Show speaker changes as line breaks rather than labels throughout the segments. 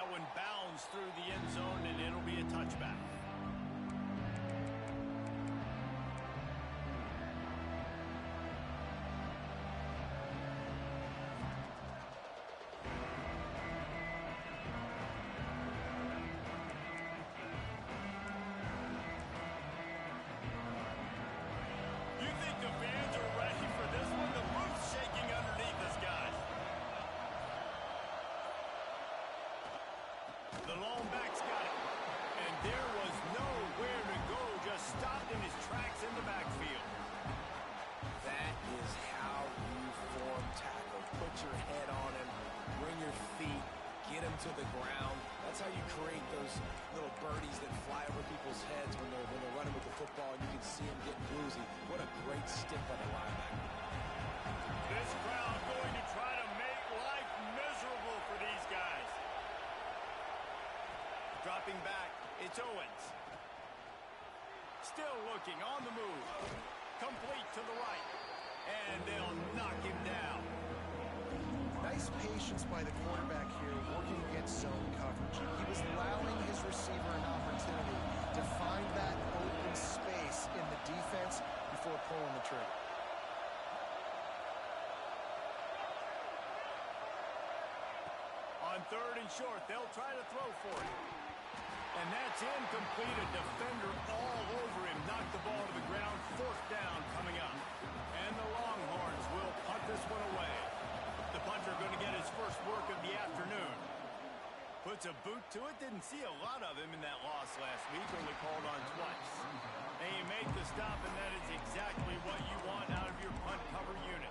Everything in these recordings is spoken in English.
that one bounds through the end zone, and it'll be a touchback. You think the fans are ready for this one? The roof's shaking underneath us, guys. The long back's got it. And there was nowhere to go, just stopped in his tracks in the backfield.
That is how you form tackle. Put your head on him, bring your feet, get him to the ground. That's how you create those little birdies that fly over people's heads when they're running with the football, and you can see them getting bluesy. What a great stick by the linebacker.
This crowd going to try to make life miserable for these guys. Dropping back, it's Owens. Still looking, on the move. Complete to the right. And they'll knock him down.
Nice patience by the quarterback here, working against zone coverage. He was allowing his receiver an opportunity to find that open space in the defense before pulling the trigger.
On 3rd and short, they'll try to throw for it. And that's incomplete. A defender all over him. Knocked the ball to the ground. 4th down coming up. And the Longhorns will punt this one away. The punter going to get his first work of the afternoon. Puts a boot to it. Didn't see a lot of him in that loss last week. Only called on twice. And you make the stop, and that is exactly what you want out of your punt cover unit.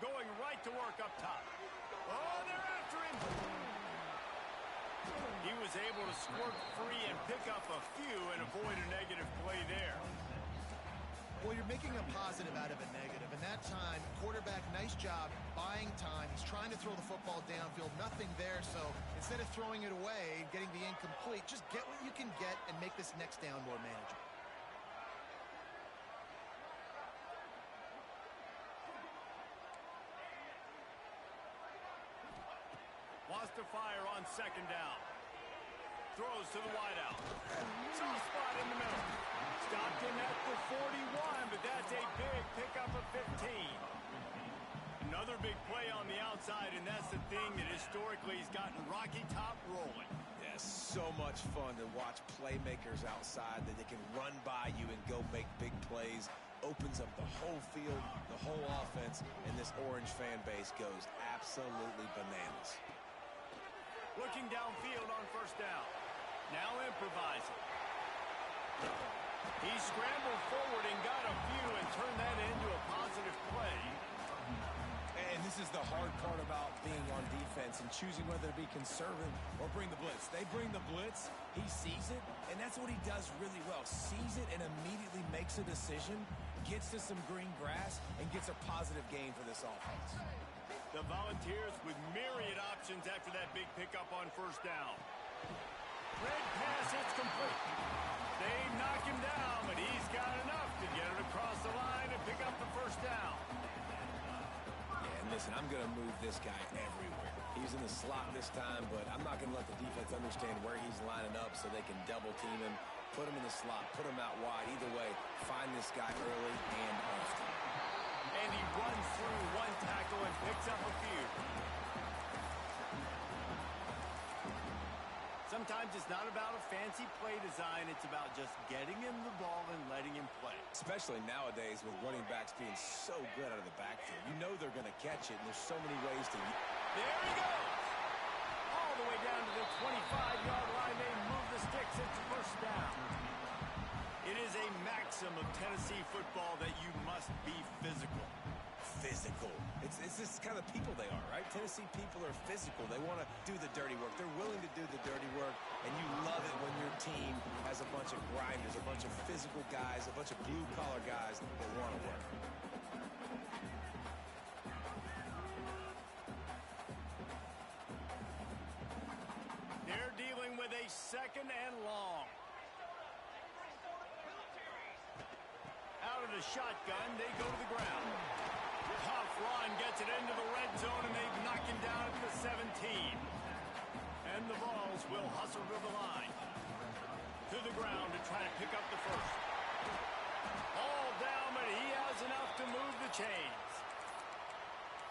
Going right to work up top. Oh, they're after him. He was able to squirt free and pick up a few and avoid a negative play there.
Well, you're making a positive out of a negative. And that time, quarterback, nice job buying time. He's trying to throw the football downfield. Nothing there. So instead of throwing it away, getting the incomplete, just get what you can get and make this next down more manageable.
Wants to fire on 2nd down. Throws to the wideout. Soft spot in the middle. Stopped him at the 41, but that's a big pickup of 15. Another big play on the outside, and that's the thing that historically has gotten Rocky Top rolling.
Yeah, so much fun to watch playmakers outside that they can run by you and go make big plays. Opens up the whole field, the whole offense, and this Orange fan base goes absolutely bananas.
Looking downfield on 1st down. Now improvising. He scrambled forward and got a few and turned that into a positive play.
And this is the hard part about being on defense and choosing whether to be conservative or bring the blitz. They bring the blitz, he sees it, and that's what he does really well. Sees it and immediately makes a decision, gets to some green grass, and gets a positive gain for this offense.
The Volunteers with myriad options after that big pickup on 1st down. Red pass, it's complete. They knock him down, but he's got enough to get it across the line and pick up the 1st down.
Yeah, and listen, I'm going to move this guy everywhere. He's in the slot this time, but I'm not going to let the defense understand where he's lining up so they can double team him, put him in the slot, put him out wide. Either way, find this guy early and often.
And he runs through one tackle and picks up a few. Sometimes it's not about a fancy play design. It's about just getting him the ball and letting him play.
Especially nowadays with running backs being so good out of the backfield. You know they're going to catch it, and there's so many ways to...
There he goes! All the way down to the 25-yard line. They move the sticks. It's 1st down. It is a maxim of Tennessee football that you must be physical.
Physical. It's this kind of people they are, right? Tennessee people are physical. They want to do the dirty work. They're willing to do the dirty work, and you love it when your team has a bunch of grinders, a bunch of physical guys, a bunch of blue-collar guys that want to work.
They're dealing with a 2nd and long. Out of the shotgun, they go to the ground. Tough run gets it into the red zone, and they knock him down at the 17. And the Vols will hustle to the line. To the ground to try to pick up the first. All down, but he has enough to move the chains.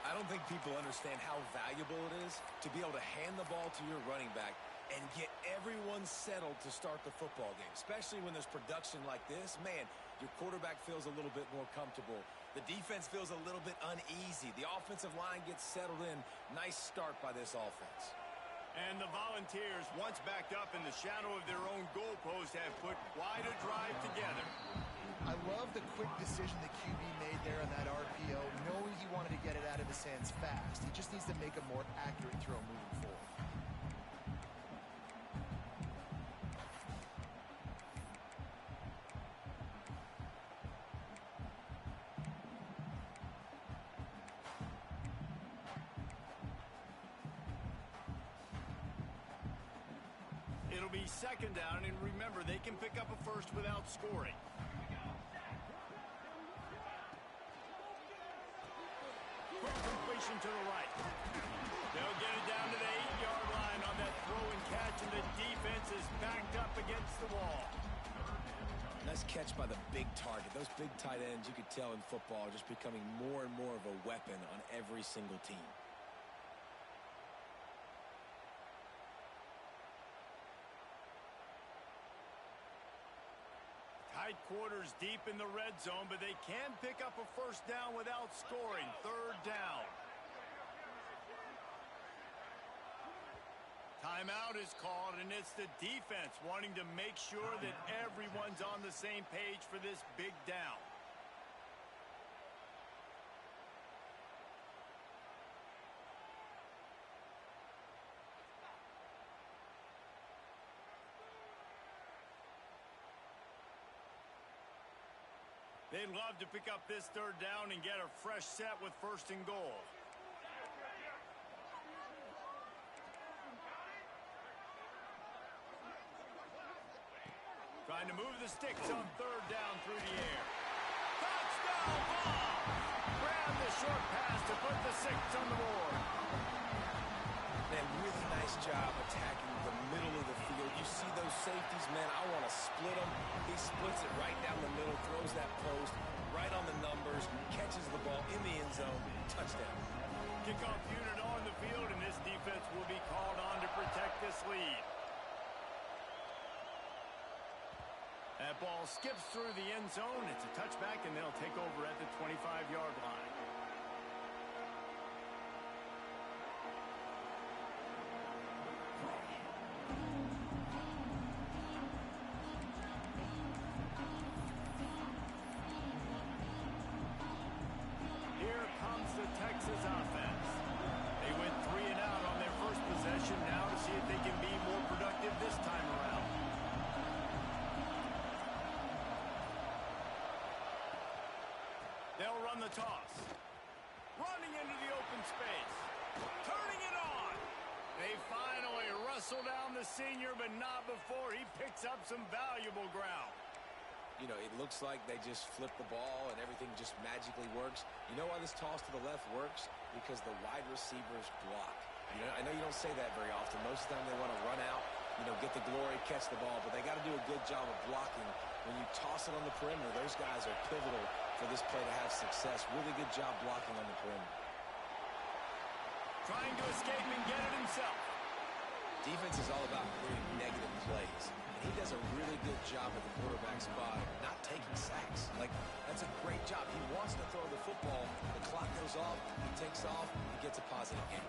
I don't think people understand how valuable it is to be able to hand the ball to your running back and get everyone settled to start the football game, especially when there's production like this. Man, your quarterback feels a little bit more comfortable. The defense feels a little bit uneasy. The offensive line gets settled in. Nice start by this offense.
And the Volunteers, once backed up in the shadow of their own goalpost, have put quite a drive together.
I love the quick decision the QB made there on that RPO, knowing he wanted to get it out of his hands fast. He just needs to make a more accurate throw moving forward.
It'll be 2nd down, and remember, they can pick up a first without scoring. Quick completion to the right. They'll get it down to the 8-yard line on that throw and catch, and the defense is backed up against the wall.
Nice catch by the big target. Those big tight ends, you could tell in football, are just becoming more and more of a weapon on every single team.
Tight quarters deep in the red zone, but they can pick up a first down without scoring. 3rd down. Timeout is called, and it's the defense wanting to make sure that everyone's on the same page for this big down. They'd love to pick up this 3rd down and get a fresh set with 1st and goal. Trying to move the sticks on 3rd down through the air. Touchdown ball! Grab the short pass to put the 6 on the board.
Man, really nice job attacking the middle of the field. You see those safeties, man, I want to split them. He splits it right down the middle, throws that post right on the numbers, catches the ball in the end zone, touchdown.
Kickoff unit on the field, and this defense will be called on to protect this lead. That ball skips through the end zone. It's a touchback, and they'll take over at the 25-yard line. Here comes the Texas offense. They went 3 and out on their first possession, now to see if they can be more productive this time around. They'll run the toss. Running into the open space. Turning it on. They finally wrestle down the senior, but not before he picks up some valuable ground.
You know, it looks like they just flip the ball and everything just magically works. You know why this toss to the left works? Because the wide receivers block. I know you don't say that very often. Most of the time they want to run out, get the glory, catch the ball, but they got to do a good job of blocking. When you toss it on the perimeter, those guys are pivotal for this play to have success. Really good job blocking on the perimeter.
Trying to escape and get it himself.
Defense is all about creating negative plays. And he does a really good job at the quarterback spot, not taking sacks. That's a great job. He wants to throw the football. The clock goes off. He takes off. He gets a positive game.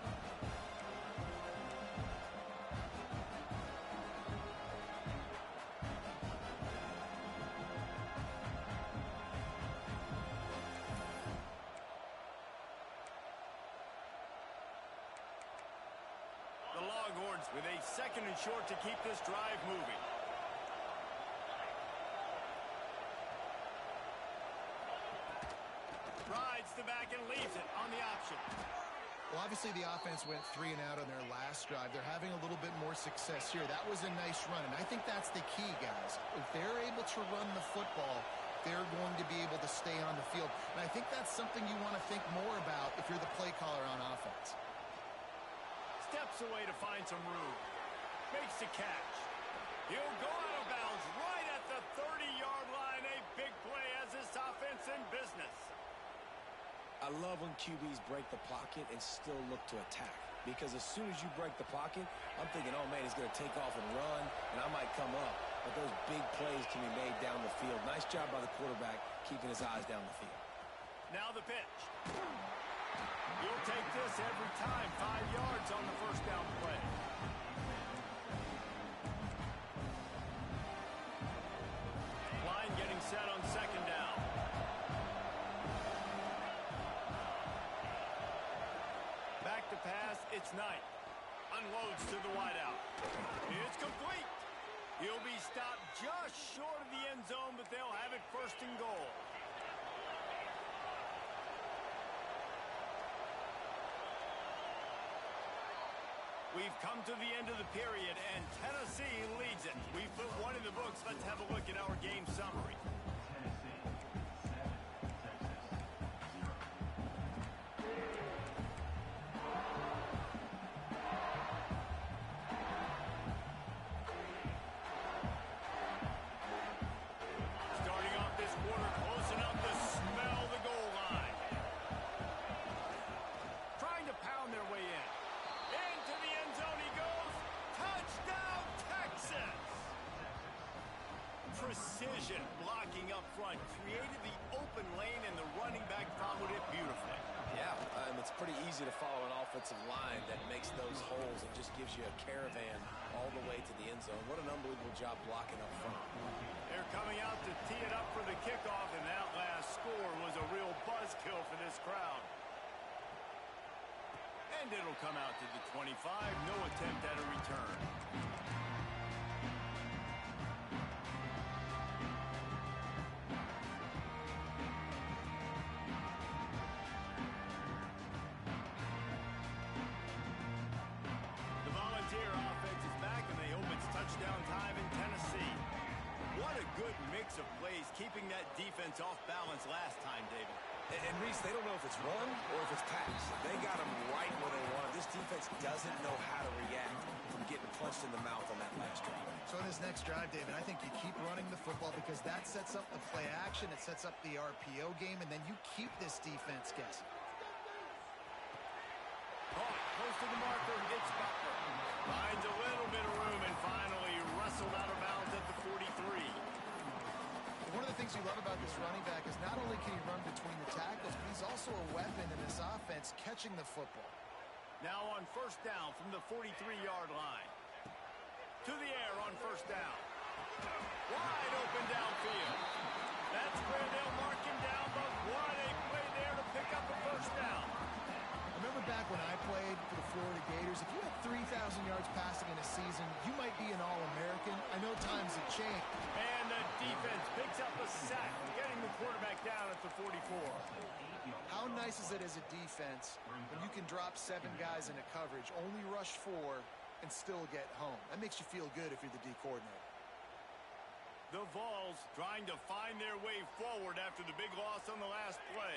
Longhorns with a 2nd and short to keep this drive moving. Rides the back and leaves it on the option.
Well, obviously the offense went 3 and out on their last drive. They're having a little bit more success here. That was a nice run, and I think that's the key, guys. If they're able to run the football, they're going to be able to stay on the field. And I think that's something you want to think more about if you're the play caller on offense.
Steps away to find some room. Makes the catch. He'll go out of bounds right at the 30-yard line. A big play as this offense in business.
I love when QBs break the pocket and still look to attack. Because as soon as you break the pocket, I'm thinking, oh, man, he's going to take off and run, and I might come up. But those big plays can be made down the field. Nice job by the quarterback keeping his eyes down the field.
Now the pitch. You'll take this every time. 5 yards on the first down play. Line getting set on 2nd down. Back to pass, it's Knight. Unloads to the wideout. It's complete. He'll be stopped just short of the end zone, but they'll have it 1st and goal. We've come to the end of the period, and Tennessee leads it. We've put one in the books. Let's have a look at our game summary. Starting off this quarter, close enough to smell the goal line. Trying to pound their way in. Into the end zone he goes. Touchdown, Texas! Precision blocking up front created the open lane, and the running back followed it beautifully.
Yeah, it's pretty easy to follow an offensive line that makes those holes and just gives you a caravan all the way to the end zone. What an unbelievable job blocking up front.
They're coming out to tee it up for the kickoff, and that last score was a real buzzkill for this crowd. And it'll come out to the 25. No attempt at a return. The Volunteer offense is back, and they hope it's touchdown time in Tennessee. What a good mix of plays, keeping that defense off balance last time, David.
And Reese, they don't know if it's run or if it's pass. They got them right where they want it. This defense doesn't know how to react from getting punched in the mouth on that last drive.
So in this next drive, David, I think you keep running the football because that sets up the play action, it sets up the RPO game, and then you keep this defense guessing.
Close to the marker, it's Butler. Finds a little bit of room and finally wrestled out of bounds at the 43.
One of the things you love about this running back is not only can he run between the tackles, but he's also a weapon in this offense catching the football.
Now on 1st down from the 43-yard line. To the air on 1st down. Wide open downfield. That's where they'll mark him down, but what a play there to pick up a 1st down.
I remember back when I played for the Florida Gators, if you had 3,000 yards passing in a season, you might be an All-American. I know times have changed.
And the defense picks up a sack, getting the quarterback down at the 44.
How nice is it as a defense when you can drop 7 guys into coverage, only rush 4, and still get home? That makes you feel good if you're the D coordinator.
The Vols trying to find their way forward after the big loss on the last play.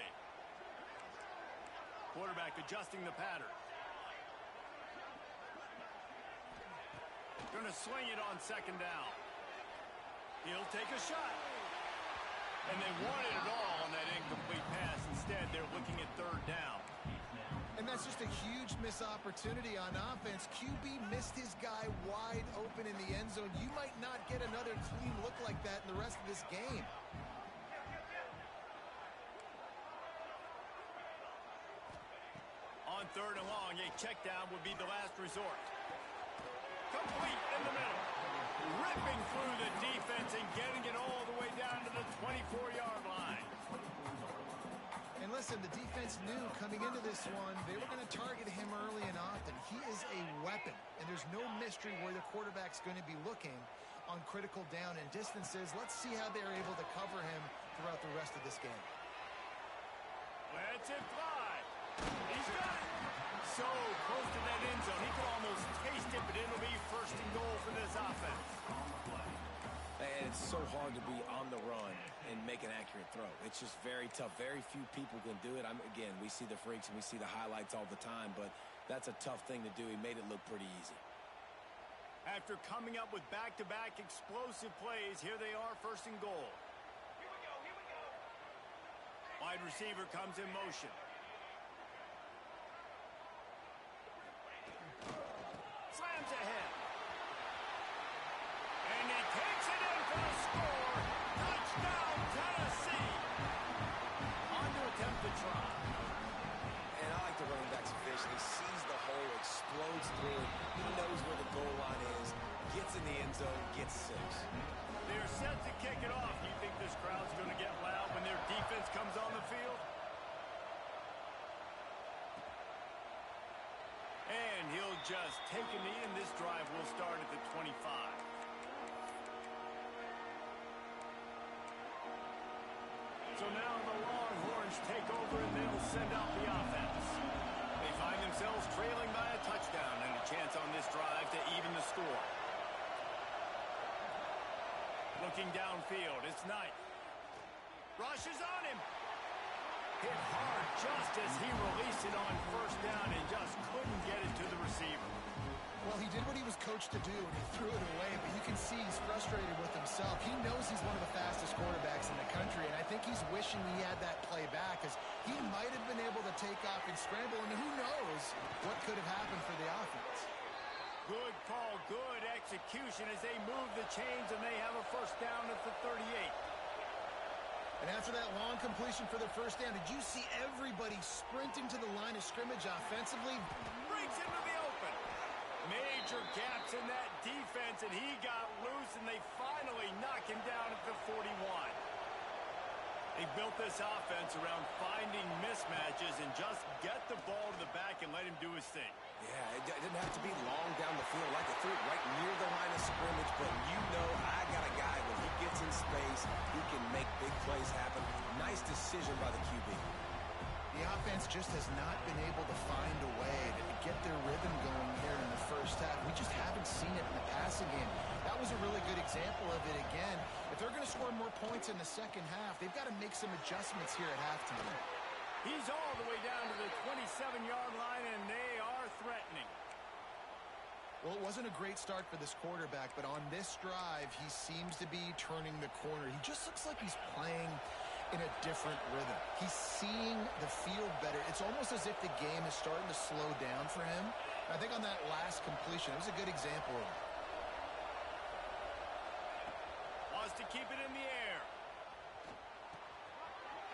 Quarterback adjusting the pattern. Going to swing it on 2nd down. He'll take a shot. And they wanted it all on that incomplete pass. Instead, they're looking at 3rd down.
And that's just a huge missed opportunity on offense. QB missed his guy wide open in the end zone. You might not get another clean look like that in the rest of this game.
On 3rd and long, a check down would be the last resort. Complete in the middle. Ripping through the defense and getting it all the way down to the 24-yard line.
And listen, the defense knew coming into this one, they were going to target him early and often. He is a weapon in there's no mystery where the quarterback's going to be looking on critical down and distances. Let's see how they're able to cover him throughout the rest of this game.
Let's it fly. He's got it. So close to that end zone. He can almost taste it, but it'll be first and goal for this offense.
And it's so hard to be on the run and make an accurate throw. It's just very tough. Very few people can do it. Again, we see the freaks and we see the highlights all the time, but that's a tough thing to do. He made it look pretty easy.
After coming up with back-to-back explosive plays, here they are, first and goal. Here we go, here we go. Wide receiver comes in motion. Slams ahead. And he takes it in for the score. Touchdown, Tennessee. On to attempt the try.
And I like the running back's vision. He sees the hole, explodes through it. He knows where the goal line is, gets in the end zone, gets 6.
They're set to kick it off. You think this crowd's going to get loud when their defense comes on the field? And he'll just take a knee, and this drive will start at the 25. So now the Longhorns take over, and they'll send out the offense. They find themselves trailing by a touchdown and a chance on this drive to even the score. Looking downfield, it's Knight. Rushes on him. Hit hard just as he released it on first down and just couldn't get it to the receiver.
Well, he did what he was coached to do, and he threw it away, but you can see he's frustrated with himself. He knows he's one of the fastest quarterbacks in the country, and I think he's wishing he had that play back, because he might have been able to take off and scramble, and who knows what could have happened for the offense.
Good call, good execution as they move the chains, and they have a first down at the 38.
And after that long completion for the first down, did you see everybody sprinting to the line of scrimmage offensively?
Breaks into the open. Major gaps in that defense, and he got loose, and they finally knock him down at the 41. They built this offense around finding mismatches and just get the ball to the back and let him do his thing.
Yeah, it didn't have to be long down the field. Like it threw it right near the line of scrimmage, but you know I got a guy when he gets in space, he can make big plays happen. Nice decision by the QB.
The offense just has not been able to find a way to get their rhythm going here in the first half. We just haven't seen it in the passing game. That was a really good example of it again. If they're going to score more points in the second half, they've got to make some adjustments here at halftime.
He's all the way down to the 27-yard line, and they are threatening.
Well, it wasn't a great start for this quarterback, but on this drive, he seems to be turning the corner. He just looks like he's playing in a different rhythm. He's seeing the field better. It's almost as if the game is starting to slow down for him. I think on that last completion, it was a good example of it.
Wants to keep it in the air.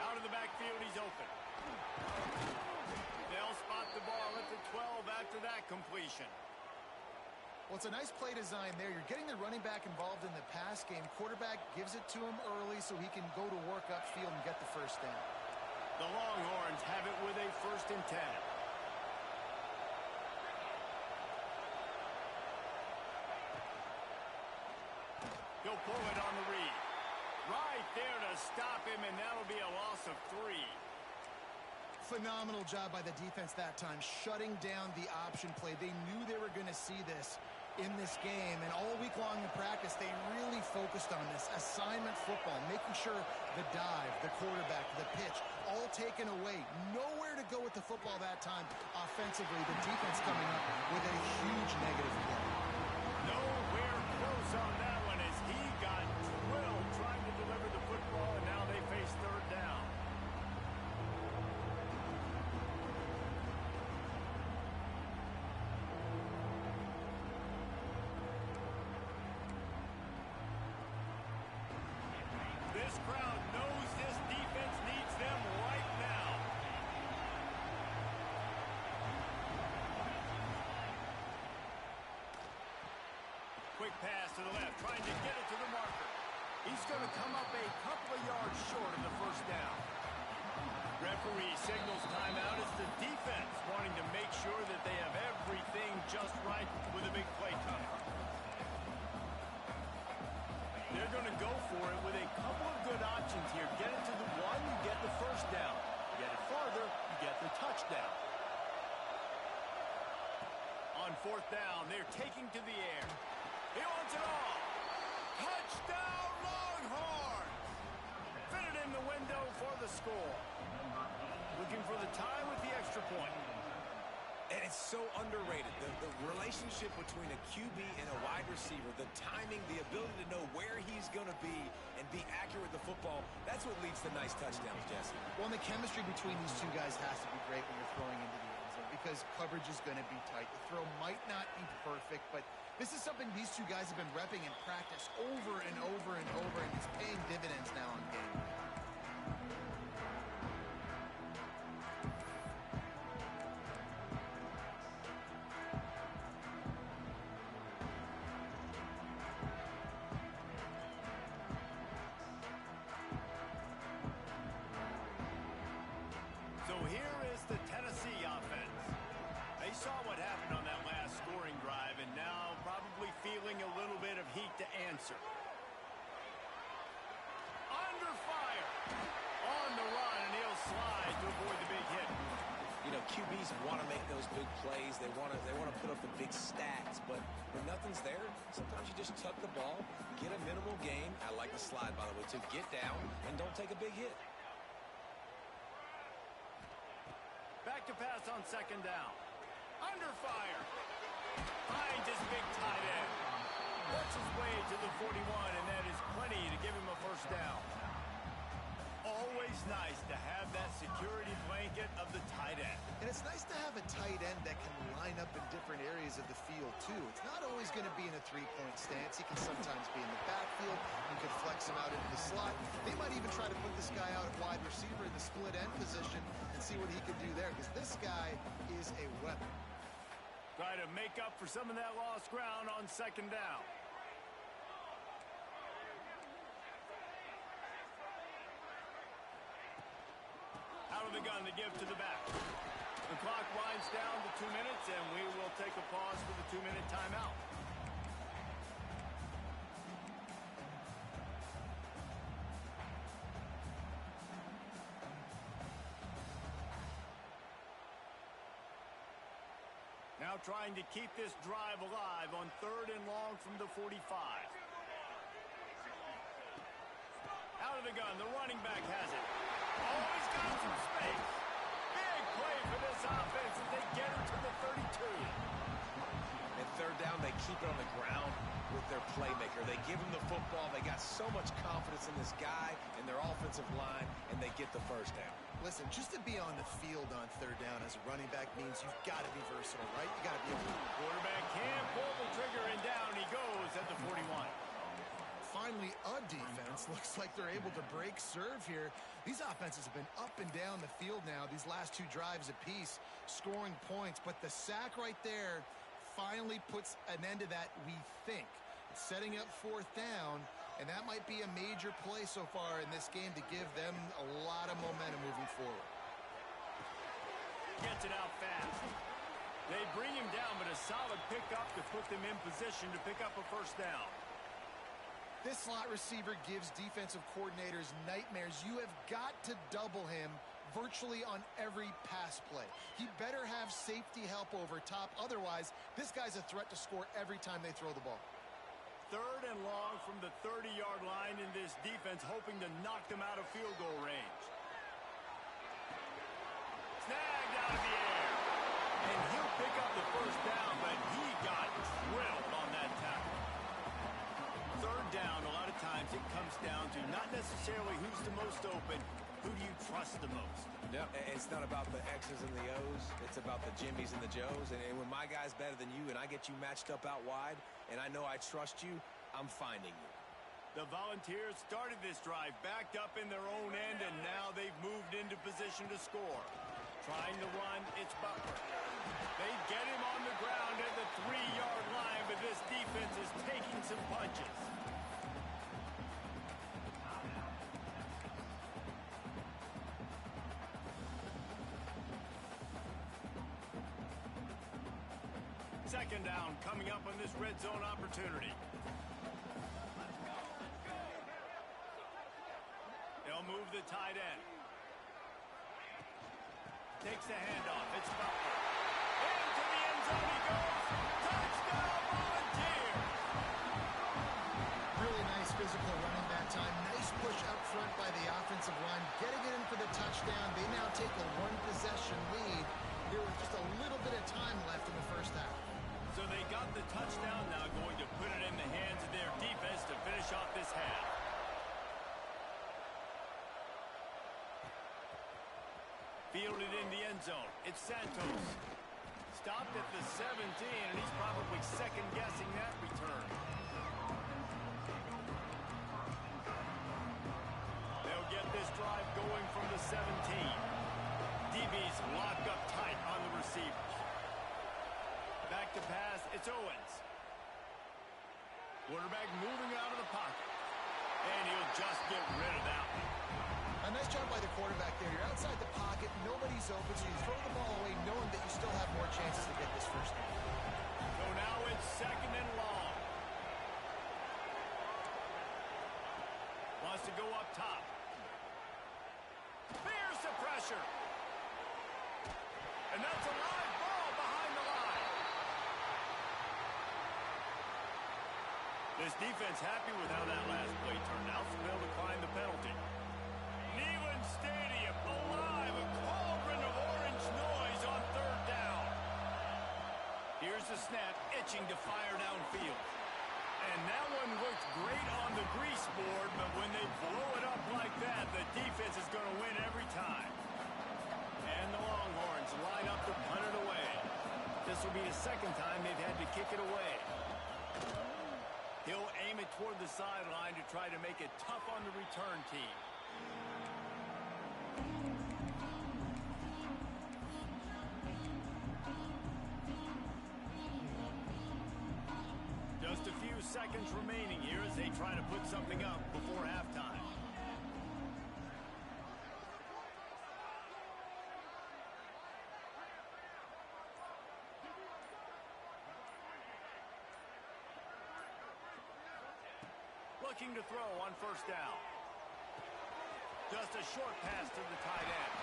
Out of the backfield, he's open. They'll spot the ball at the 12 after that completion.
Well, it's a nice play design there. You're getting the running back involved in the pass game. Quarterback gives it to him early so he can go to work upfield and get the first down.
The Longhorns have it with a 1st and 10. He'll pull it on the read. Right there to stop him, and that'll be a loss of 3.
Phenomenal job by the defense that time, shutting down the option play. They knew they were going to see this in this game, and all week long in practice, they really focused on this assignment football, making sure the dive, the quarterback, the pitch, all taken away. Nowhere to go with the football that time offensively. The defense coming up with a huge negative play.
Nowhere close on that one as he got drilled trying to deliver the football, and now they face 3rd down. This crowd knows this defense needs them right now. Quick pass to the left, trying to get it to the marker. He's going to come up a couple of yards short of the first down. Referee signals timeout. It's the defense wanting to make sure that they have everything just right with a big play. On fourth down, they're taking to the air. He wants it all. Touchdown, Longhorn! Fitted in the window for the score. Looking for the tie with the extra point.
And it's so underrated. The relationship between a QB and a wide receiver, the timing, the ability to know where he's going to be and be accurate with the football, that's what leads to nice touchdowns, Jesse.
Well, and the chemistry between these two guys has to be great when you're throwing into the end zone because coverage is going to be tight. The throw might not be perfect, but this is something these two guys have been repping in practice over and over and over, and it's paying dividends now in game.
So here is the Tennessee offense. They saw what happened on that last scoring drive and now probably feeling a little bit of heat to answer. Under fire. On the run, and he'll slide to avoid the big hit.
You know, QBs want to make those big plays. They want to put up the big stats, but when nothing's there, sometimes you just tuck the ball, get a minimal gain. I like the slide, by the way, to get down and don't take a big hit.
Back to pass on second down. Under fire. Finds his big tight end. Works his way to the 41, and that is plenty to give him a first down. Always nice to have that security blanket of the tight end.
And it's nice to have a tight end that can line up in different areas of the field, too. It's not always going to be in a three-point stance. He can sometimes be in the backfield. You can flex him out into the slot. They might even try to put this guy out at wide receiver in the split end position and see what he can do there, because this guy is a weapon.
Try to make up for some of that lost ground on second down. Out of the gun to give to the back. The clock winds down to 2 minutes, and we will take a pause for the 2-minute timeout. Now trying to keep this drive alive on third and long from the 45. Out of the gun, the running back has it. Oh, he's got some space. Big play for this offense as they get it to the 32.
And third down, they keep it on the ground with their playmaker. They give him the football. They got so much confidence in this guy and their offensive line, and they get the first down.
Listen, just to be on the field on third down as a running back means you've got to be versatile, right? You got to be able to.
Quarterback can pull the trigger, and down he goes at the 41.
Finally, a defense. Looks like they're able to break serve here. These offenses have been up and down the field now, these last two drives apiece, scoring points. But the sack right there finally puts an end to that, we think. Setting up fourth down, and that might be a major play so far in this game to give them a lot of momentum moving forward.
Gets it out fast. They bring him down, but a solid pickup to put them in position to pick up a first down.
This slot receiver gives defensive coordinators nightmares. You have got to double him virtually on every pass play. He better have safety help over top. Otherwise, this guy's a threat to score every time they throw the ball.
Third and long from the 30-yard line in this defense, hoping to knock them out of field goal range. Snagged out of the air. And he'll pick up the first down, but he got drilled on that tackle. Third down, a lot of times it comes down to not necessarily who's the most open, who do you trust the most?
No, it's not about the X's and the O's. It's about the Jimmys and the Joes. And when my guy's better than you and I get you matched up out wide and I know I trust you, I'm finding you.
The Volunteers started this drive backed up in their own end, and now they've moved into position to score. Trying to run, it's Butler. They get him on the ground at the 3-yard line, but this defense is taking some punches. Second down coming up on this red zone opportunity. They'll move the tight end. Takes the handoff. It's Butler. Into the end zone he goes. touchdown, now going to put it in the hands of their defense to finish off this half. Fielded in the end zone. It's Santos. Stopped at the 17, and he's probably second-guessing that return. They'll get this drive going from the 17. DB's locked up tight on the receivers. Back to pass, it's Owens. Quarterback moving out of the pocket. And he'll just get rid of that one.
A nice job by the quarterback there. You're outside the pocket, nobody's open, so you throw the ball away knowing that you still have more chances to get this first down.
So now it's second and long. Wants to go up top. Fears the pressure. And that's a live ball behind the line. This defense happy with how that last play turned out, so they'll decline the penalty. Neyland Stadium alive, a cauldron of orange noise on third down. Here's the snap, itching to fire downfield. And that one looked great on the grease board, but when they blow it up like that, the defense is going to win every time. And the Longhorns line up to punt it away. This will be the second time they've had to kick it away. He'll aim it toward the sideline to try to make it tough on the return team. Just a few seconds remaining here as they try to put something up before halftime. Looking to throw on first down. Just a short pass to the tight end.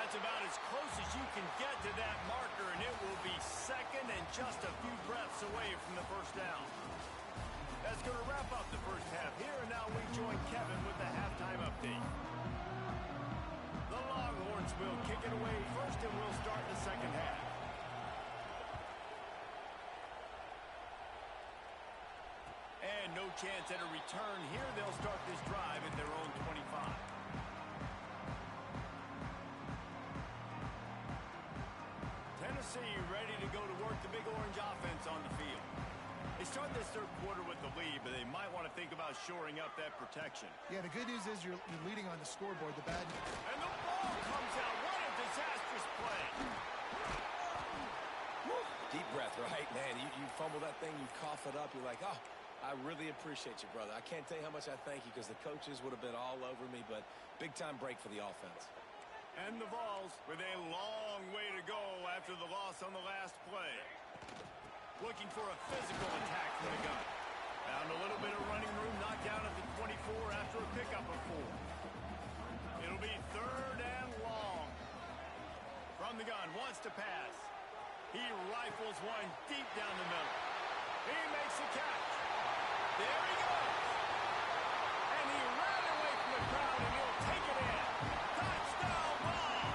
That's about as close as you can get to that marker, and it will be second and just a few breaths away from the first down. That's going to wrap up the first half here, and now we join Kevin with the halftime update. The Longhorns will kick it away first, and we'll start the second half. And no chance at a return here. They'll start this drive at their own 25. Tennessee ready to go to work the Big Orange offense on the field. They start this third quarter with the lead, but they might want to think about shoring up that protection.
Yeah, the good news is you're leading on the scoreboard. The bad news.
And the ball comes out. What a disastrous play.
Deep breath, right, man? You fumble that thing, you cough it up, you're like, oh, I really appreciate you, brother. I can't tell you how much I thank you because the coaches would have been all over me, but big-time break for the offense.
And the Vols with a long way to go after the loss on the last play. Looking for a physical attack from the gun. Found a little bit of running room, knocked down at the 24 after a pickup of 4. It'll be third and long. From the gun, wants to pass. He rifles one deep down the middle. He makes the catch. There he goes. And he ran away from the crowd, and he'll take it in. Touchdown ball.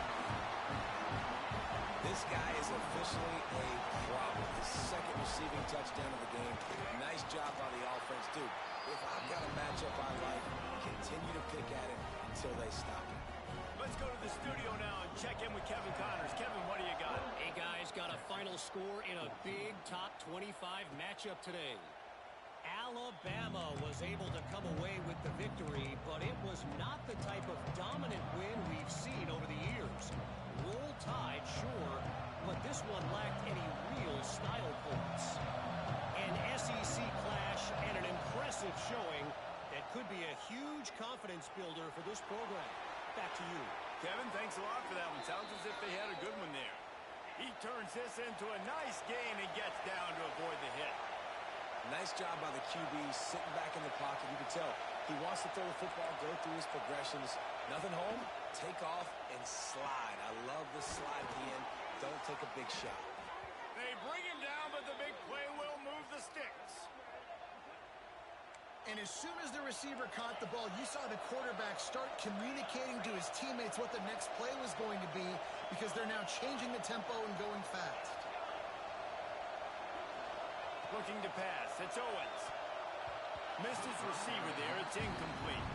This guy is officially a problem. His second receiving touchdown of the game. Nice job by the offense. Dude, if I've got a matchup I like, continue to pick at it until they stop it.
Let's go to the studio now and check in with Kevin Connors. Kevin, what do you got?
Hey, guys, got a final score in a big top 25 matchup today. Alabama was able to come away with the victory, but it was not the type of dominant win we've seen over the years. Roll Tide, sure, but this one lacked any real style points. An SEC clash and an impressive showing that could be a huge confidence builder for this program. Back to you.
Kevin, thanks a lot for that one. Sounds as if they had a good one there. He turns this into a nice gain and gets down to avoid the hit.
Nice job by the QB, sitting back in the pocket. You can tell he wants to throw the football, go through his progressions. Nothing home, take off and slide. I love the slide at the end. Don't take a big shot.
They bring him down, but the big play will move the sticks.
And as soon as the receiver caught the ball, you saw the quarterback start communicating to his teammates what the next play was going to be because they're now changing the tempo and going fast.
Looking to pass. It's Owens. Missed his receiver there. It's incomplete.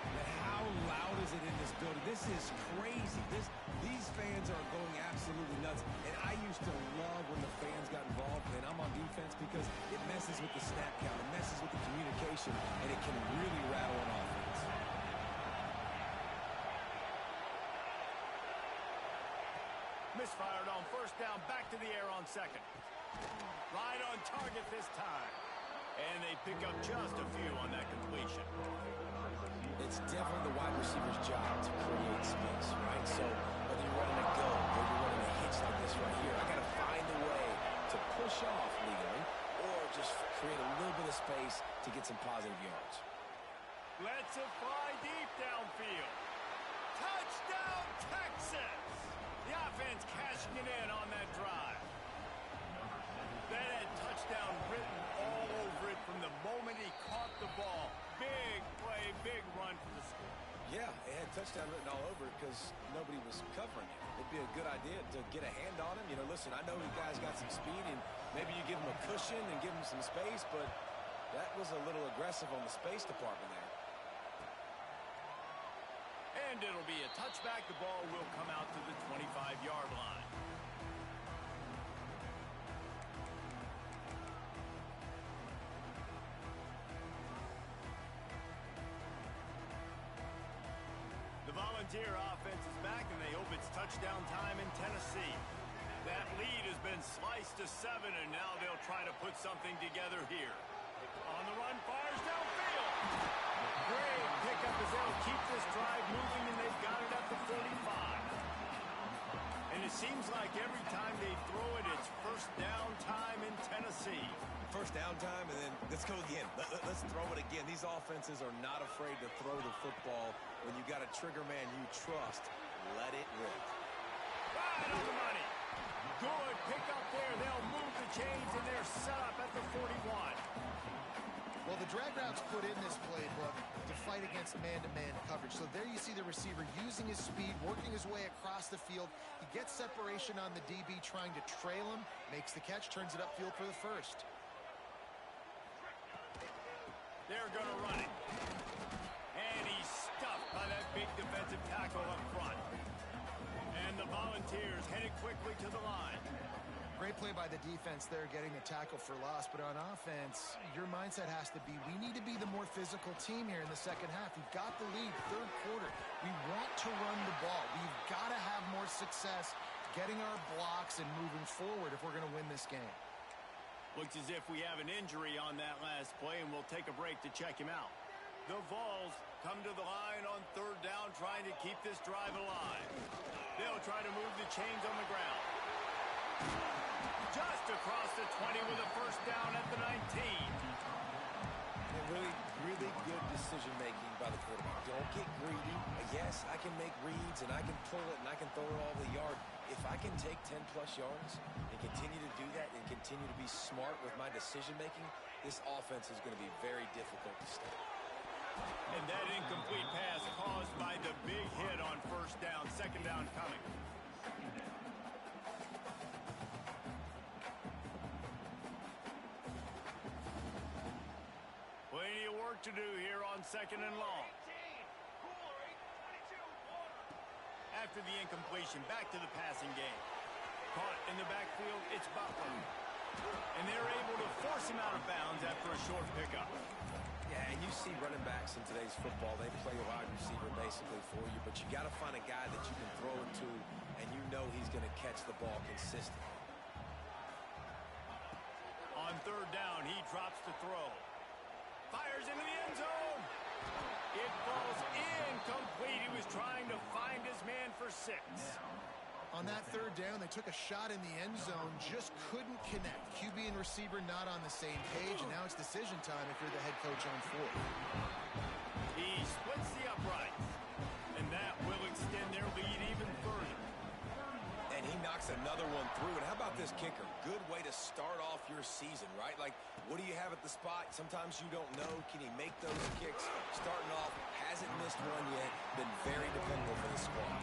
And how loud is it in this building? This is crazy. These fans are going absolutely nuts. And I used to love when the fans got involved, and I'm on defense because it messes with the snap count. It messes with the communication, and it can really rattle an offense.
Misfired on first down. Back to the air on second. Right on target this time. And they pick up just a few on that completion.
It's definitely the wide receiver's job to create space, right? So whether you're running a go or you're running a hitch like this right here, I got to find a way to push off legally or just create a little bit of space to get some positive yards.
Lets it fly deep downfield. Touchdown, Texas! The offense cashing it in on that drive. That had touchdown written all over it from the moment he caught the ball. Big play, big run for the score.
Yeah, it had touchdown written all over it because nobody was covering it. It'd be a good idea to get a hand on him. You know, listen, I know the guy's got some speed, and maybe you give him a cushion and give him some space, but that was a little aggressive on the space department there.
And it'll be a touchback. The ball will come out to the 25-yard line. The Volunteer offense is back, and they hope it's touchdown time in Tennessee. That lead has been sliced to 7, and now they'll try to put something together here. On the run, fires downfield. Great pickup as they'll keep this drive moving, and they've got it at the 45. And it seems like every time they throw it, it's first down time in Tennessee.
First down time, and then let's go again. Let's throw it again. These offenses are not afraid to throw the football. When you got a trigger man you trust, let it rip.
Right on the money. Good pick up there. They'll move the chains, and they're set up at the 41.
Well, the drag routes put in this playbook to fight against man-to-man coverage. So there you see the receiver using his speed, working his way across the field. He gets separation on the DB, trying to trail him, makes the catch, turns it upfield for the first.
They're going to run it. And he's stuffed by that big defensive tackle up front. And the Volunteers headed quickly to the line.
Great play by the defense there, getting a tackle for loss. But on offense, your mindset has to be, we need to be the more physical team here in the second half. We've got the lead, third quarter. We want to run the ball. We've got to have more success getting our blocks and moving forward if we're going to win this game.
Looks as if we have an injury on that last play, and we'll take a break to check him out. The Vols come to the line on third down, trying to keep this drive alive. They'll try to move the chains on the ground. Just across the 20 with a first down at the 19.
And really good decision-making by the quarterback. Don't get greedy. Yes, I can make reads, and I can pull it, and I can throw it all the yard. If I can take 10-plus yards and continue to do that and continue to be smart with my decision-making, this offense is going to be very difficult to stop.
And that incomplete pass caused by the big hit on first down. Second down coming. Plenty of work to do here on second and long. After the incompletion, back to the passing game. Caught in the backfield, it's Butler. And they're able to force him out of bounds after a short pickup.
Yeah, and you see running backs in today's football, they play a wide receiver basically for you, but you got to find a guy that you can throw it to, and you know he's going to catch the ball consistently.
On third down, he drops to throw. Fires into the end zone. It falls incomplete. He was trying to find his man for 6.
On that third down, they took a shot in the end zone, just couldn't connect. QB and receiver not on the same page, and now it's decision time if you're the head coach on fourth.
He splits the uprights, and that will extend their lead even further.
And he knocks another one through. And how about this kicker? Good way to start off your season, right? Like, what do you have at the spot? Sometimes you don't know. Can he make those kicks? Starting off, hasn't missed one yet. Been very dependable for the squad.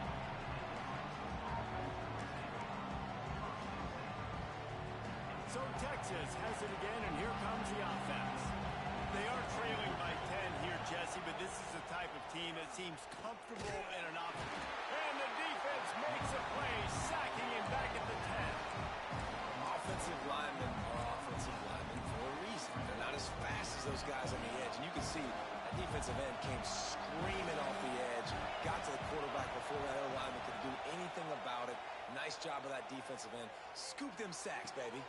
So Texas says has it again, and here comes the offense. They are trailing by 10 here, Jesse, but this is the type of team that seems comfortable in an offense. And the defense makes a play, sacking him back at the 10.
Offensive linemen are offensive linemen for a reason. They're not as fast as those guys on the edge. And you can see that defensive end came screaming off the edge, got to the quarterback before that other lineman could do anything about it. Nice job of that defensive end. Scoop them sacks, baby.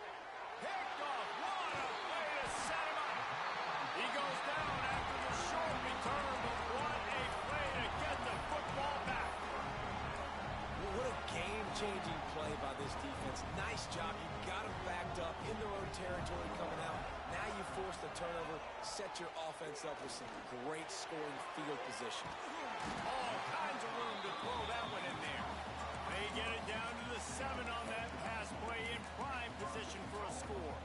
Picked off. What a play to set him up. He goes down after the short return, but what a play to get the football back.
What a game-changing play by this defense. Nice job. You got them backed up in their own territory coming out. Now you force the turnover, set your offense up with some great scoring field position.
All kinds of room to throw that one in there. They get it down to the 7 on that pass play in prime position for a score.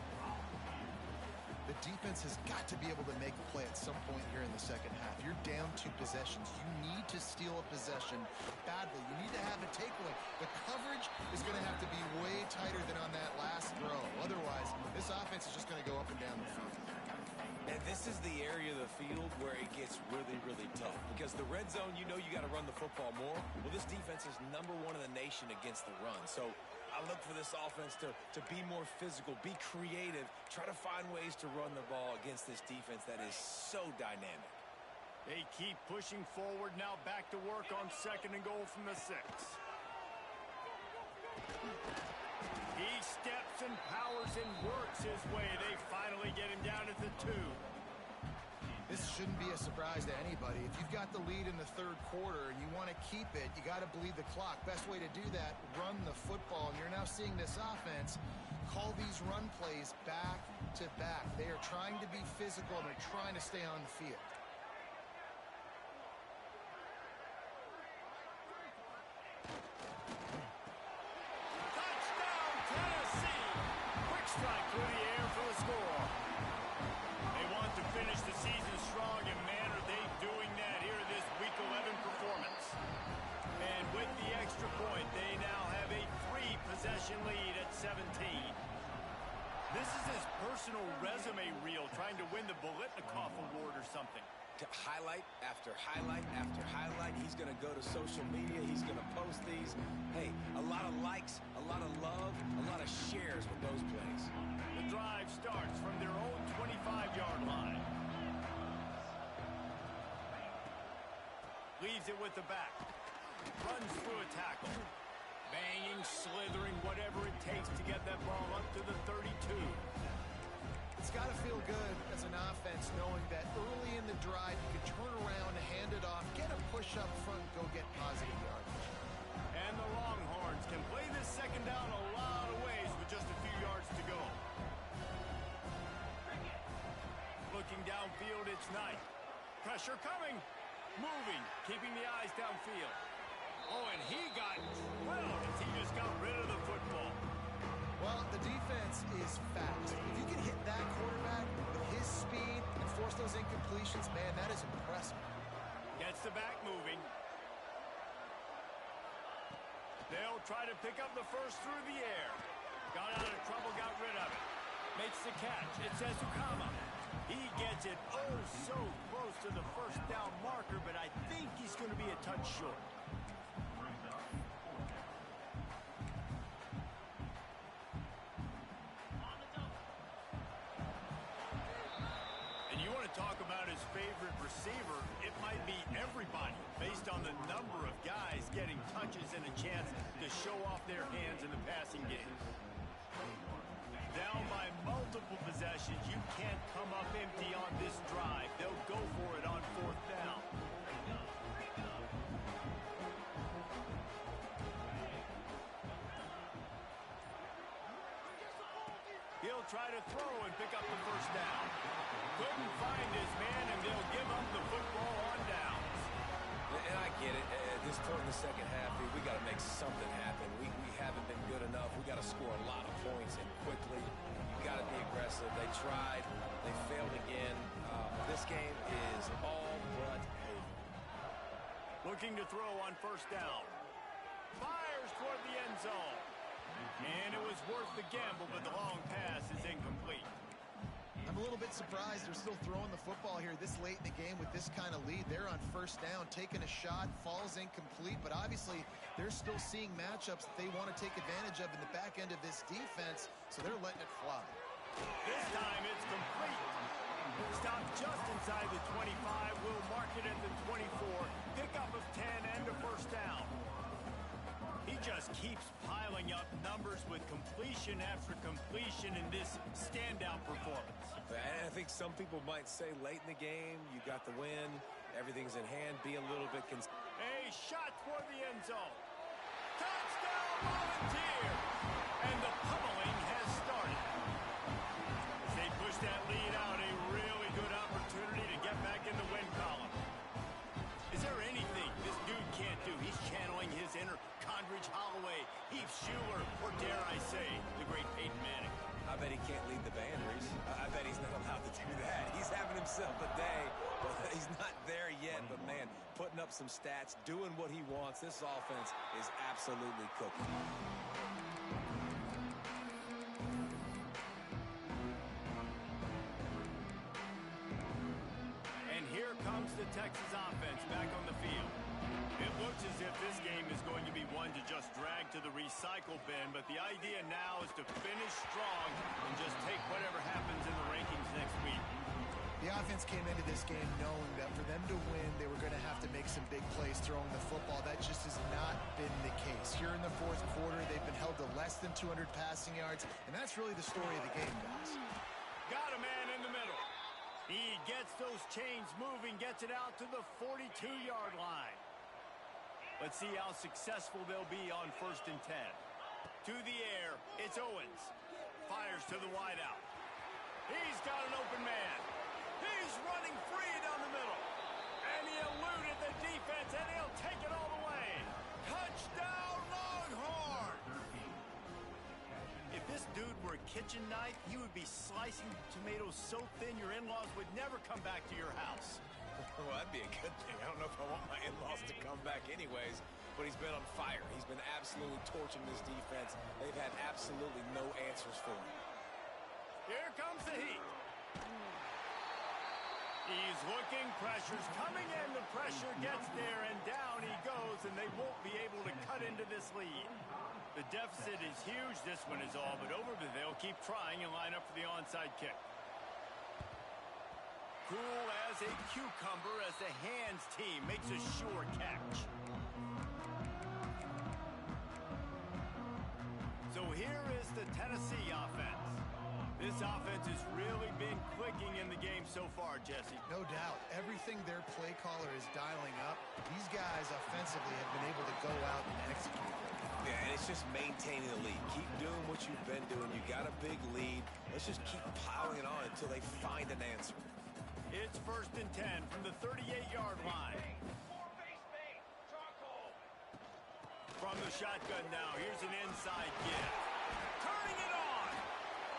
The defense has got to be able to make a play at some point here in the second half. You're down 2 possessions. You need to steal a possession badly. You need to have a takeaway. The coverage is going to have to be way tighter than on that last throw. Otherwise, this offense is just going to go up and down the field.
And this is the area of the field where it gets really, really tough. Because the red zone, you know you got to run the football more. Well, this defense is #1 in the nation against the run. So I look for this offense to be more physical, be creative, try to find ways to run the ball against this defense that is so dynamic.
They keep pushing forward, now back to work on 2nd and goal from the 6. He steps and powers and works his way. They finally get him down at the 2.
This shouldn't be a surprise to anybody. If you've got the lead in the 3rd quarter and you want to keep it, you got to bleed the clock. Best way to do that, run the football. And you're now seeing this offense call these run plays back to back. They are trying to be physical, and they're trying to stay on the field.
Touchdown, Tennessee! Quick strike through the air for the score. They want to finish the season strong, and man, are they doing that here in this Week 11 performance. And with the extra point, they now have a 3-possession lead at 17. This is his personal resume reel, trying to win the Bolitnikoff Award or something.
To highlight after highlight after highlight, he's going to go to social media, he's going to post these. Hey, a lot of likes, a lot of love, a lot of shares with those plays.
The drive starts from their own 25-yard line. Leaves it with the back. Runs through a tackle. Banging, slithering, whatever it takes to get that ball up to the 32.
It's got to feel good as an offense knowing that early in the drive you can turn around, hand it off, get a push up front, go get positive yardage.
And the Longhorns can play this 2nd down a lot of ways with just a few yards to go. Looking downfield, it's Knight. Pressure coming. Moving, keeping the eyes downfield. Oh, and he got drilled as he just got rid of the football.
Well, the defense is fast. If you can hit that quarterback with his speed and force those incompletions, man, that is impressive.
Gets the back moving. They'll try to pick up the first through the air. Got out of trouble, got rid of it. Makes the catch. It's Ezukama. He gets it oh so close to the 1st down marker, but I think he's going to be a touch short. Talk about his favorite receiver, it might be everybody based on the number of guys getting touches and a chance to show off their hands in the passing game. Down by multiple possessions, you can't come up empty on this drive. They'll go for it on 4th down. He'll try to throw and pick up the 1st down. Couldn't find his man, and they'll give up the football on downs.
And I get it. At this point in the second half, we got to make something happen. We haven't been good enough. We got to score a lot of points and quickly. You got to be aggressive. They tried. They failed again. This game is all but over.
Looking to throw on 1st down. Fires toward the end zone. And it was worth the gamble, but the long pass is incomplete.
bit surprised they're still throwing the football here this late in the game with this kind of lead. They're on first down, taking a shot, falls incomplete, but obviously they're still seeing matchups that they want to take advantage of in the back end of this defense, so they're letting it fly.
This time it's complete. Stop just inside the 25. We'll mark it at the 24. Pickup of 10 and a first down. He just keeps piling up numbers with completion after completion in this standout performance.
I think some people might say late in the game, you got the win, everything's in hand, be a little bit
A shot for the end zone. Touchdown Volunteer! And the pummeling has started. As they push that lead out, a really good opportunity to get back in the win column. Is there anything this dude can't do? He's channeling his inner Condridge Holloway, Heath Schuler, or dare I say, the great Peyton Manning.
I bet he can't lead the band, Reese. I bet he's not allowed to do that. He's having himself a day. Well, he's not there yet, but man, putting up some stats, doing what he wants. This offense is absolutely cooking.
And here comes the Texas offense back on the field. It looks as if this game is going to be one to just drag to the recycle bin, but the idea now is to finish strong and just take whatever happens in the rankings next week.
The offense came into this game knowing that for them to win, they were going to have to make some big plays throwing the football. That just has not been the case. Here in the fourth quarter, they've been held to less than 200 passing yards, and that's really the story of the game, guys.
Got a man in the middle. He gets those chains moving, gets it out to the 42-yard line. Let's see how successful they'll be on 1st and 10. To the air, it's Owens. Fires to the wideout. He's got an open man. He's running free down the middle. And he eluded the defense, and he'll take it all the way. Touchdown, Longhorn! If this dude were a kitchen knife, he would be slicing tomatoes so thin your in-laws would never come back to your house.
Well, that'd be a good thing. I don't know if I want my in-laws to come back anyways, but he's been on fire. He's been absolutely torching this defense. They've had absolutely no answers for him.
Here comes the heat. He's looking, pressure's coming in, the pressure gets there, and down he goes, and they won't be able to cut into this lead. The deficit is huge, this one is all but over, but they'll keep trying and line up for the onside kick. Cool as a cucumber as the hands team makes a sure catch. So here is the Tennessee offense. This offense has really been clicking in the game so far, Jesse.
No doubt. Everything their play caller is dialing up, these guys offensively have been able to go out and execute.
Yeah, and it's just maintaining the lead. Keep doing what you've been doing. You got a big lead. Let's just keep piling it on until they find an answer.
It's 1st and 10 from the 38-yard line. From the shotgun now, here's an inside give. Turning it on.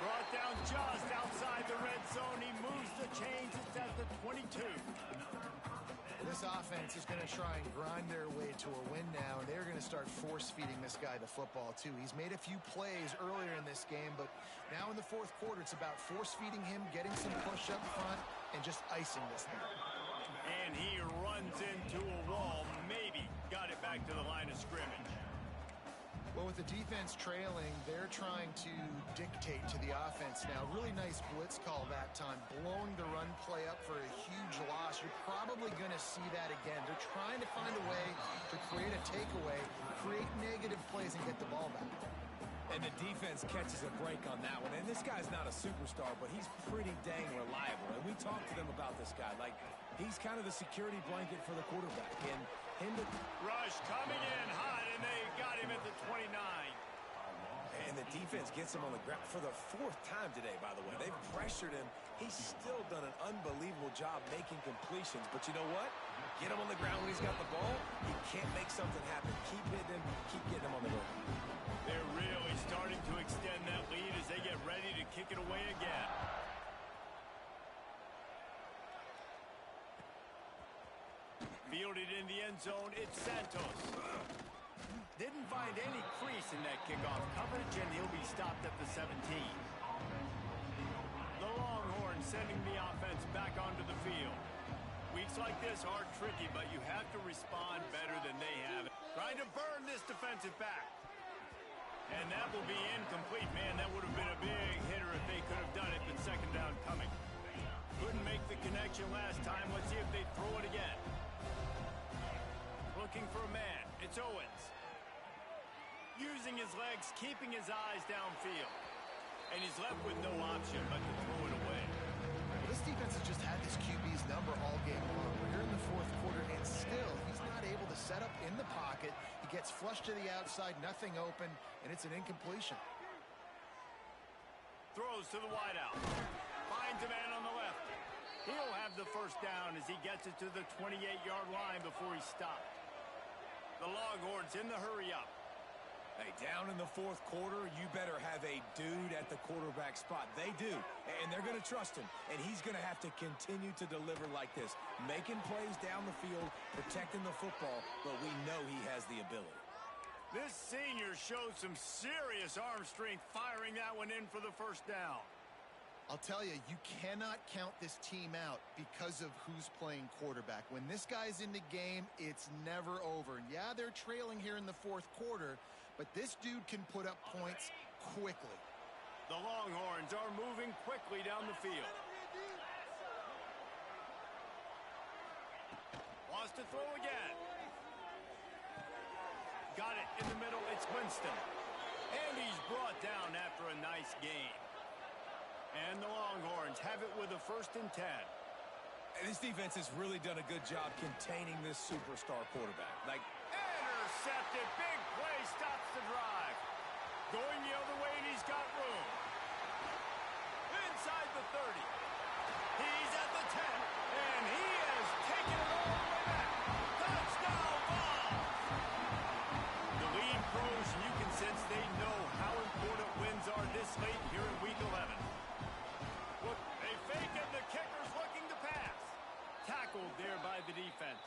Brought down just outside the red zone. He moves the chains. It's at the 22.
This offense is going to try and grind their way to a win now, and they're going to start force-feeding this guy the football, too. He's made a few plays earlier in this game, but now in the fourth quarter, it's about force-feeding him, getting some push up front, and just icing this thing.
And he runs into a wall. Maybe got it back to the line of scrimmage.
Well, with the defense trailing, they're trying to dictate to the offense now. Really nice blitz call that time, blowing the run play up for a huge loss. You're probably going to see that again. They're trying to find a way to create a takeaway, create negative plays, and get the ball back.
And the defense catches a break on that one. And this guy's not a superstar, but he's pretty dang reliable. And we talked to them about this guy. Like, he's kind of the security blanket for the quarterback. And him to...
Rush coming in hot, and they got him at the 29.
And the defense gets him on the ground for the 4th time today, by the way. They've pressured him. He's still done an unbelievable job making completions. But you know what? Get him on the ground when he's got the ball. He can't make something happen. Keep hitting him. Keep getting him on the ground.
They're really starting to extend that lead as they get ready to kick it away again. Fielded in the end zone, it's Santos. Didn't find any crease in that kickoff coverage, and he'll be stopped at the 17. The Longhorns sending the offense back onto the field. Weeks like this are tricky, but you have to respond better than they have. Trying to burn this defensive back. And that will be incomplete. Man, that would have been a big hitter if they could have done it, but second down coming. Couldn't make the connection last time. Let's see if they throw it again. Looking for a man. It's Owens. Using his legs, keeping his eyes downfield. And he's left with no option but to throw it away.
Well, this defense has just had this QB's number all game long. We're here in the fourth quarter, and still he's not able to set up in the pocket. He gets flushed to the outside, nothing open, and it's an incompletion.
Throws to the wideout. Finds a man on the left. He'll have the first down as he gets it to the 28-yard line before he's stopped. The Longhorns in the hurry-up.
Hey, down in the fourth quarter, you better have a dude at the quarterback spot. They do, and they're going to trust him, and he's going to have to continue to deliver like this, making plays down the field, protecting the football, but we know he has the ability.
This senior showed some serious arm strength firing that one in for the first down.
I'll tell you, you cannot count this team out because of who's playing quarterback. When this guy's in the game, it's never over. And yeah, they're trailing here in the fourth quarter, but this dude can put up points quickly.
The Longhorns are moving quickly down the field. Wants to throw again. Got it in the middle. It's Winston. And he's brought down after a nice gain. And the Longhorns have it with a 1st and 10.
And this defense has really done a good job containing this superstar quarterback.
Intercepted. Big play stops the drive. Going the other way, and he's got room. Inside the 30. He's at the 10. And he has taken it all the way back. Touchdown ball. The lead grows, and you can sense they know how important wins are this late here in Week 11. Look, they fake it. The kicker's looking to pass. Tackled there by the defense.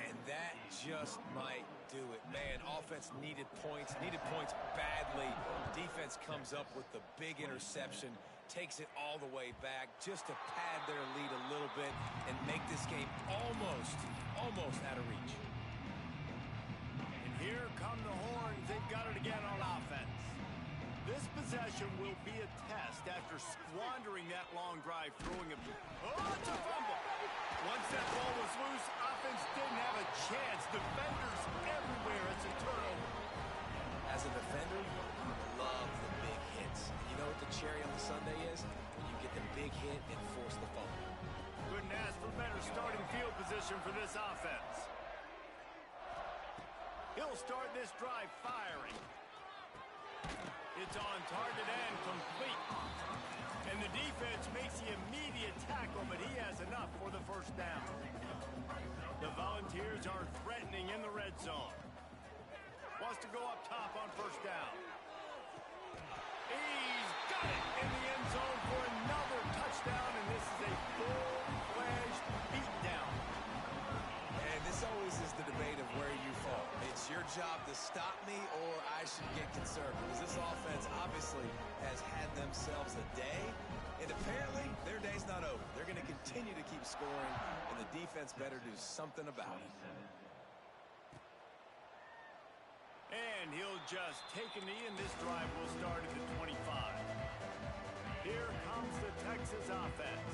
And that just might do it. Man, offense needed points badly. Defense comes up with the big interception, takes it all the way back just to pad their lead a little bit and make this game almost out of reach.
And here come the Horns. They've got it again on offense. This possession will be a test after squandering that long drive, throwing it. Oh, it's a fumble. Once that ball was loose, offense didn't have a chance. Defenders everywhere. It's a turnover.
As a defender, you love the big hits. You know what the cherry on the sundae is? When you get the big hit and force the fumble.
Couldn't ask for better starting field position for this offense. He'll start this drive firing. It's on target and complete. And the defense makes the immediate tackle, but he has enough for the first down. The Volunteers are threatening in the red zone. Wants to go up top on first down. He's got it in the end zone for another touchdown, and this is a full-fledged beatdown.
And this always is the debate of where you fall. It's your job to stop me, or I should get concerned, because this offense obviously has had themselves a day, and apparently their day's not over. They're going to continue to keep scoring, and the defense better do something about it.
And he'll just take a knee, and this drive will start at the 25. Here comes the Texas offense.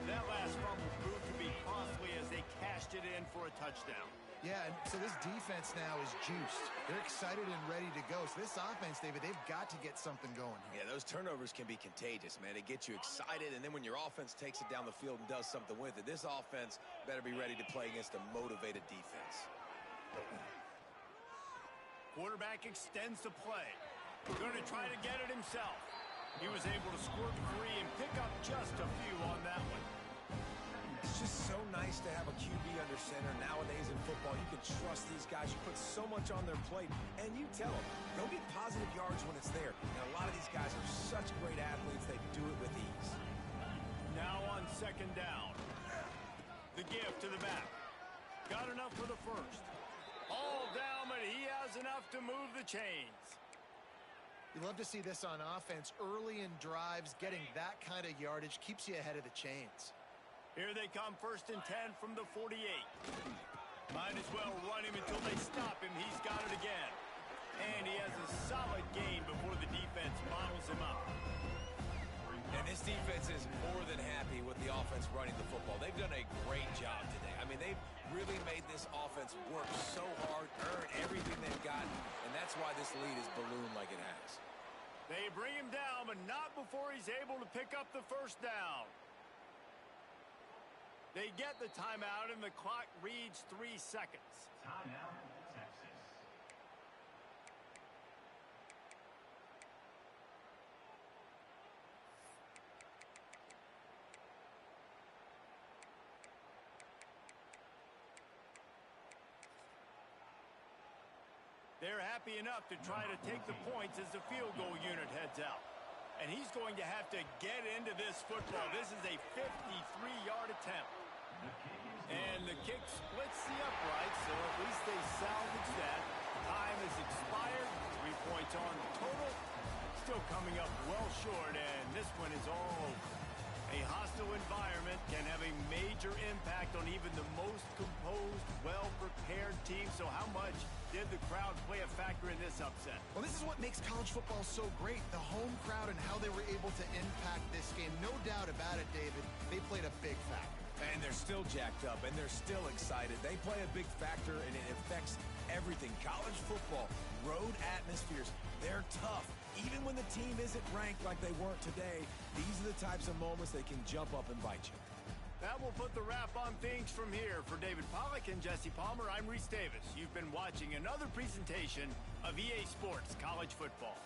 That last fumble proved to be costly as they cashed it in for a touchdown.
Yeah, and so this defense now is juiced. They're excited and ready to go. So this offense, David, they've got to get something going here.
Yeah, those turnovers can be contagious, man. It gets you excited, and then when your offense takes it down the field and does something with it, this offense better be ready to play against a motivated defense.
Quarterback extends the play. Going to try to get it himself. He was able to squirt free and pick up just a few on that one.
It's just so nice to have a QB under center. Nowadays in football, you can trust these guys. You put so much on their plate, and you tell them, go get positive yards when it's there. And a lot of these guys are such great athletes, they do it with ease.
Now on second down. The give to the back. Got enough for the first. All down, but he has enough to move the chains.
You love to see this on offense. Early in drives, getting that kind of yardage keeps you ahead of the chains.
Here they come, 1st and 10 from the 48. Might as well run him until they stop him. He's got it again. And he has a solid gain before the defense bottles him up.
And this defense is more than happy with the offense running the football. They've done a great job today. I mean, they've really made this offense work so hard, earn everything they've gotten, and that's why this lead is ballooned like it has.
They bring him down, but not before he's able to pick up the 1st down. They get the timeout, and the clock reads 3 seconds.
Timeout, Texas.
They're happy enough to try to take the points as the field goal unit heads out. And he's going to have to get into this football. This is a 53-yard attempt. And the kick splits the uprights, so at least they salvage that. Time has expired. 3 points on the total. Still coming up well short, and this one is all over. A hostile environment can have a major impact on even the most composed, well-prepared team. So how much did the crowd play a factor in this upset?
Well, this is what makes college football so great. The home crowd and how they were able to impact this game. No doubt about it, David. They played a big factor.
And they're still jacked up, and they're still excited. They play a big factor, and it affects everything. College football, road atmospheres, they're tough. Even when the team isn't ranked like they weren't today, these are the types of moments they can jump up and bite you.
That will put the wrap on things from here. For David Pollack and Jesse Palmer, I'm Reese Davis. You've been watching another presentation of EA Sports College Football.